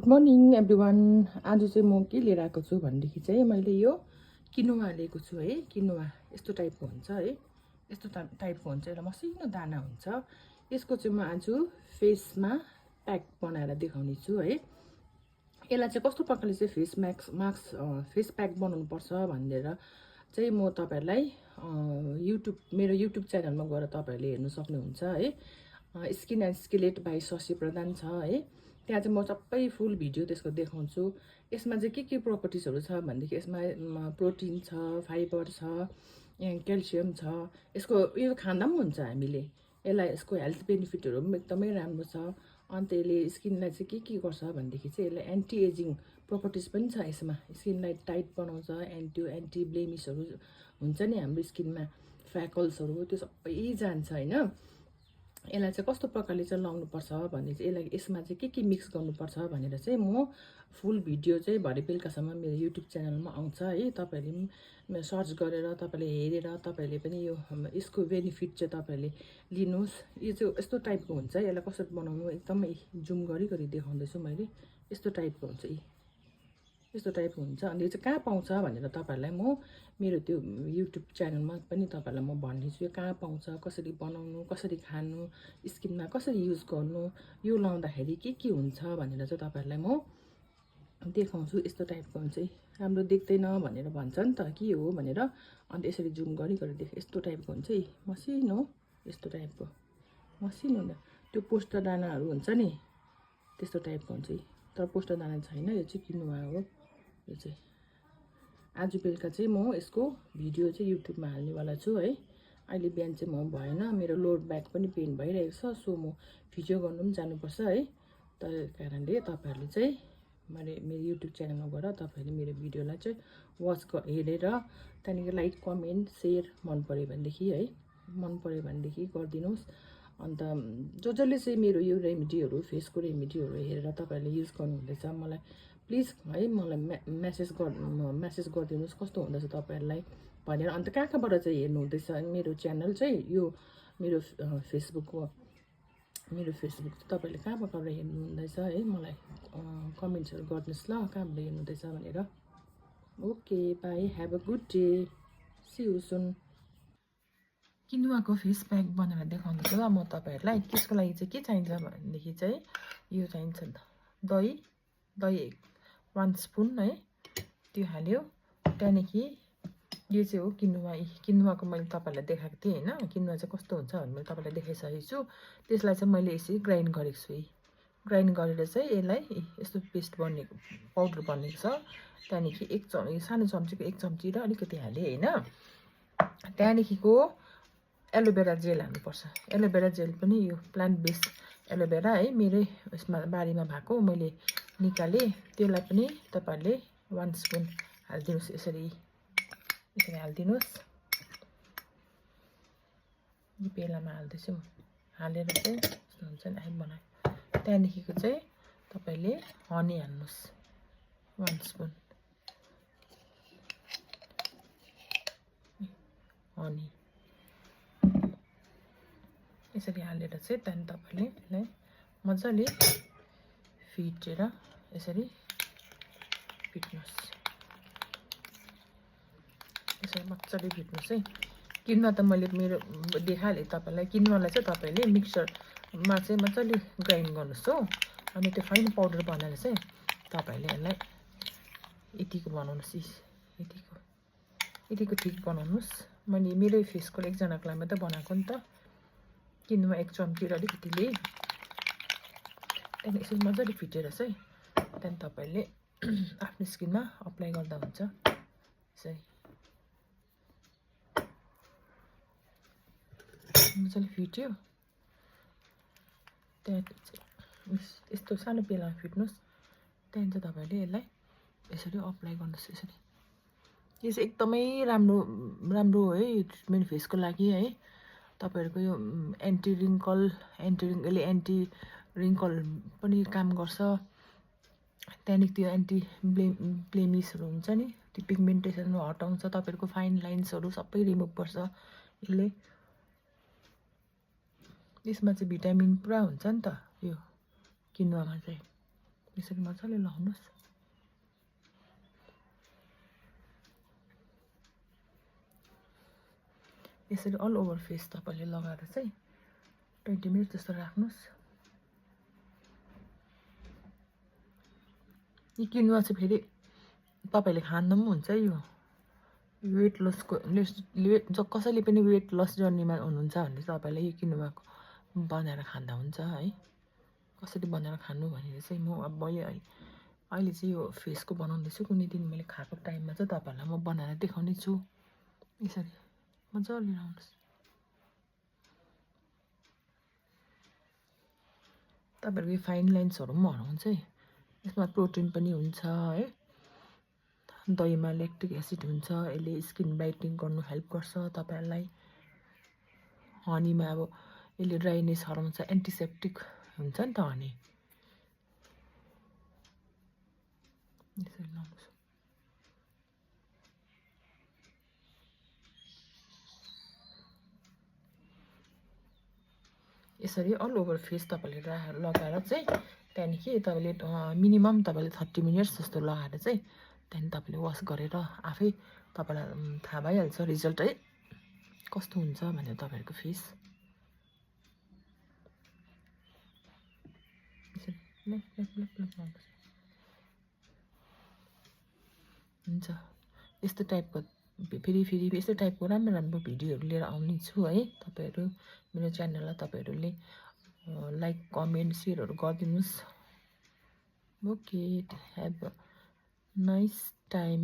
Morning everyone. आज चाहिँ म के लिएर आएको छु भनेदेखि चाहिँ मैले यो किनुवा लिएको छु है। किनुवा यस्तो टाइपको हुन्छ है, यस्तो टाइपको हुन्छ, एउटा मसिनो दाना हुन्छ। यसको चाहिँ म आज फेसमा प्याक बनाएर देखाउने छु है। यसलाई चाहिँ कस्तो प्रकारले चाहिँ फेस प्याक बनाउनु पर्छ भनेर चाहिँ म तपाईहरुलाई मेरो युट्युब च्यानलमा गएर तपाईहरुले हेर्न सक्नुहुन्छ है। स्किन एन्ड स्केलेट बाइ शशी प्रधान छ है। त्यहाँ चाहिँ म सबै फुल भिडियो त्यसको देखाउँछु। यसमा चाहिँ के प्रपर्टिजहरु छ भनेदेखि यसमा प्रोटिन छ, फाइबर छ, क्याल्सियम छ। यसको यो खाँदा पनि हुन्छ हामीले। यसको हेल्थ बेनिफिटहरु पनि एकदमै राम्रो छ। अन्त यसले स्किनलाई चाहिँ के गर्छ भनेदेखि चाहिँ यसले एन्टी एजिङ प्रपर्टिज पनि छ यसमा। स्किनलाई टाइट बनाउँछ, एन्टी ब्लेमिसहरु हुन्छ नि हाम्रो स्किनमा, फ्याकल्सहरु त्यो सबै जान्छ हैन। यसलाई चाहिँ कस्तो प्रकारले चाहिँ लाउनु पर्छ भन्ने चाहिँ यसमा चाहिँ के मिक्स गर्नुपर्छ भनेर चाहिँ म फुल भिडियो चाहिँ भरे बेलुकासम्म मेरो युट्युब च्यानलमा आउँछ है। तपाईहरुले पनि सर्च गरेर तपाईले हेरेर तपाईले पनि यसको बेनिफिट चाहिँ तपाईले लिनुस्। यो चाहिँ यस्तो टाइपको हुन्छ। यसलाई कसरी बनाउनु एकदमै जुम गरी देखाउँदैछु मैले। यस्तो टाइपको हुन्छ, यस्तो टाइपको हुन्छ। अनि यो चाहिँ कहाँ पाउँछ भनेर तपाईहरुलाई म मेरो त्यो युट्युब च्यानलमा पनि तपाईहरुलाई म भन्नेछु यो कहाँ पाउँछ, कसरी बनाउनु, कसरी खानु, स्किनमा कसरी युज गर्नु, यो लाउँदाखेरि के हुन्छ भनेर चाहिँ तपाईहरुलाई म देखाउँछु। यस्तो टाइपको हुन्छ। राम्रो देख्दैन भनेर भन्छ नि त के हो भनेर। अनि यसरी जुम गरी देख। यस्तो टाइपको हुन्छ मसिनो, यस्तो टाइपको मसिनो त्यो पोस्टर दानाहरु हुन्छ नि त्यस्तो टाइपको हुन्छ। तर पोस्टर दाना छैन, यो चाहिँ किनुवा हो। यो चाहिँ आज बेलुका चाहिँ म यसको भिडियो चाहिँ युट्युबमा हाल्नेवाला छु है। अहिले बिहान चाहिँ म भएन, मेरो लोड ब्याक पनि पेन भइरहेको छ। सो म भिडियो गर्नु पनि जानुपर्छ है। त्यही कारणले तपाईहरुले चाहिँ मेरो युट्युब च्यानलमा गएर तपाईहरुले मेरो भिडियोलाई चाहिँ हेरेर त्यहाँदेखि लाइक, कमेन्ट, शेयर मन पर्यो भनेदेखि है, मन पर्यो भनेदेखि गरिदिनुस्। अन्त जसले चाहिँ मेरो यो रेमेडीहरु, फेसको रेमेडीहरु हेरेर तपाईहरुले युज गर्नुहुँदैछ मलाई प्लिज है मलाई मेसेज गरिदिनुस् कस्तो हुँदैछ तपाईहरुलाई भनेर। अन्त कहाँबाट चाहिँ हेर्नुहुँदैछ मेरो च्यानल चाहिँ यो मेरो फेसबुक तपाईहरुले कहाँबाट हेर्नुहुँदैछ है मलाई कमेन्ट्सहरु गर्नुस् ल, कहाँबाट हेर्नुहुँदैछ भनेर। Okay bye, have a good day, see you soon. किनुवाको फेस प्याक बनाएर देखाउँदैछु ल म तपाईहरुलाई। त्यसको लागि चाहिँ के चाहिन्छ भनेदेखि चाहिँ यो चाहिन्छ दही 1 स्पुन है, त्यो हाल्यो। त्यहाँदेखि यो चाहिँ हो किनुवाको मैले तपाईहरुलाई देखाएको थिएँ हैन। किनुवा चाहिँ कस्तो हुन्छ भनेर मैले तपाईहरुलाई देखाइसकेको छु। त्यसलाई चाहिँ मैले यसरी ग्राइन्ड गरेको छु। ग्राइन्ड गरेर चाहिँ यसलाई यस्तो पेस्ट बनेको पाउडर बनेको छ। त्यहाँदेखि सानो चम्चीको 1 चम्ची र अलिकति हाले हैन। त्यहाँदेखिको एलोभेरा जेल हाल्नुपर्छ। एलोभेरा जेल पनि यो प्लान्ट बेस्ड एलोभेरा है, मेरै यसमा बारीमा भएको मैले निकाले। त्यसलाई पनि तपाईहरुले 1 स्पुन हाल्दिनुस्। यसरी हाल्दिनुस्। यो पेलामा हाल्दैछु म। हालेर चाहिँ यस्तो हुन्छ नि आइ बनाए। त्यहाँदेखिको चाहिँ तपाईले हनी हाल्नुस् 1 स्पुन हनी। यसरी हालेर चाहिँ त्यहाँदेखि तपाईले यसलाई मजाले फिटेर यसरी फिट्नुस्। यसरी मजाले फिट्नुस् है। किनुवा त मैले मेरो देखाएँ तपाईलाई। किनुवालाई चाहिँ तपाईले मिक्सरमा चाहिँ मजाले ग्राइन्ड गर्नुस् हो। अनि त्यो फाइन पाउडर बनाएर चाहिँ तपाईले यसलाई यतिको बनाउनुस्। यतिको ठिक बनाउनुस्। मैले मेरो फेसको एकजनाको लागि मात्रै बनाएको नि त। किनुवा 1 चम्ची र अलिकति लिएँ। त्यहाँदेखि यसरी मजाले फिटेर चाहिँ त्यहाँदेखि तपाईले आफ्नो स्किनमा अप्लाई गर्दा हुन्छ। यसरी मजाले फिट्यो। त्यहाँदेखि यस्तो सानो पेलामा फिट्नुस्। त्यहाँदेखि चाहिँ तपाईले यसलाई यसरी अप्लाई गर्नुस्। यसरी यो चाहिँ एकदमै राम्रो हो है ट्रिटमेन्ट फेसको लागि है। तपाईहरुको यो एन्टी रिङ्कल पनि काम गर्छ। त्यहाँदेखि त्यो एन्टी ब्लेमिसहरु हुन्छ नि, त्यो पिगमेन्टेसनहरु हटाउँछ। तपाईहरुको फाइन लाइन्सहरु सबै रिमुभ गर्छ यसले। यसमा चाहिँ भिटामिन पुरा हुन्छ नि त यो किनुवामा चाहिँ। यसरी मजाले लाउनुहोस्। यसरी अल ओभर फेस तपाईँले लगाएर चाहिँ 20 मिनट जस्तो राख्नुहोस्। यो किनुवा चाहिँ फेरि तपाईँले खाँदा पनि हुन्छ। यो वेट लसको कसैले पनि वेट लस जर्नीमा हुनुहुन्छ भने तपाईँले यो किनुवाको बनाएर खाँदा हुन्छ है। कसरी बनाएर खानु भनेर चाहिँ म अब मैले अहिले चाहिँ यो फेसको बनाउँदैछु। कुनै दिन मैले खाएको टाइममा चाहिँ तपाईँहरूलाई म बनाएर देखाउने छु। यसरी मजाले लाउनुहोस्। तपाईँहरूको यो फाइन लाइन्सहरू पनि हराउँछ है। यसमा प्रोटिन पनि हुन्छ है। दहीमा ल्याक्टिक एसिड हुन्छ, यसले स्किन ब्राइटनिङ गर्नु हेल्प गर्छ तपाईँहरूलाई। हनीमा अब यसले ड्राइनेस हराउँछ, एन्टिसेप्टिक हुन्छ नि त हनी। यसरी लाउनुहोस्। यसरी अल ओभर फेस तपाईँले लगाएर चाहिँ त्यहाँदेखि तपाईँले मिनिमम तपाईँले 30 मिनट्स जस्तो लगाएर चाहिँ त्यहाँदेखि तपाईँले वास गरेर आफै तपाईँलाई थाहा भइहाल्छ रिजल्ट है कस्तो हुन्छ भनेर तपाईँहरूको फेस। हुन्छ यस्तो टाइपको फेरि यस्तो टाइपको राम्रो राम्रो भिडियोहरू लिएर आउने छु है। तपाईँहरू मेरो च्यानललाई तपाईँहरूले लाइक कमेन्ट सेयरहरू गरिदिनुहोस्। Okay, have a nice time.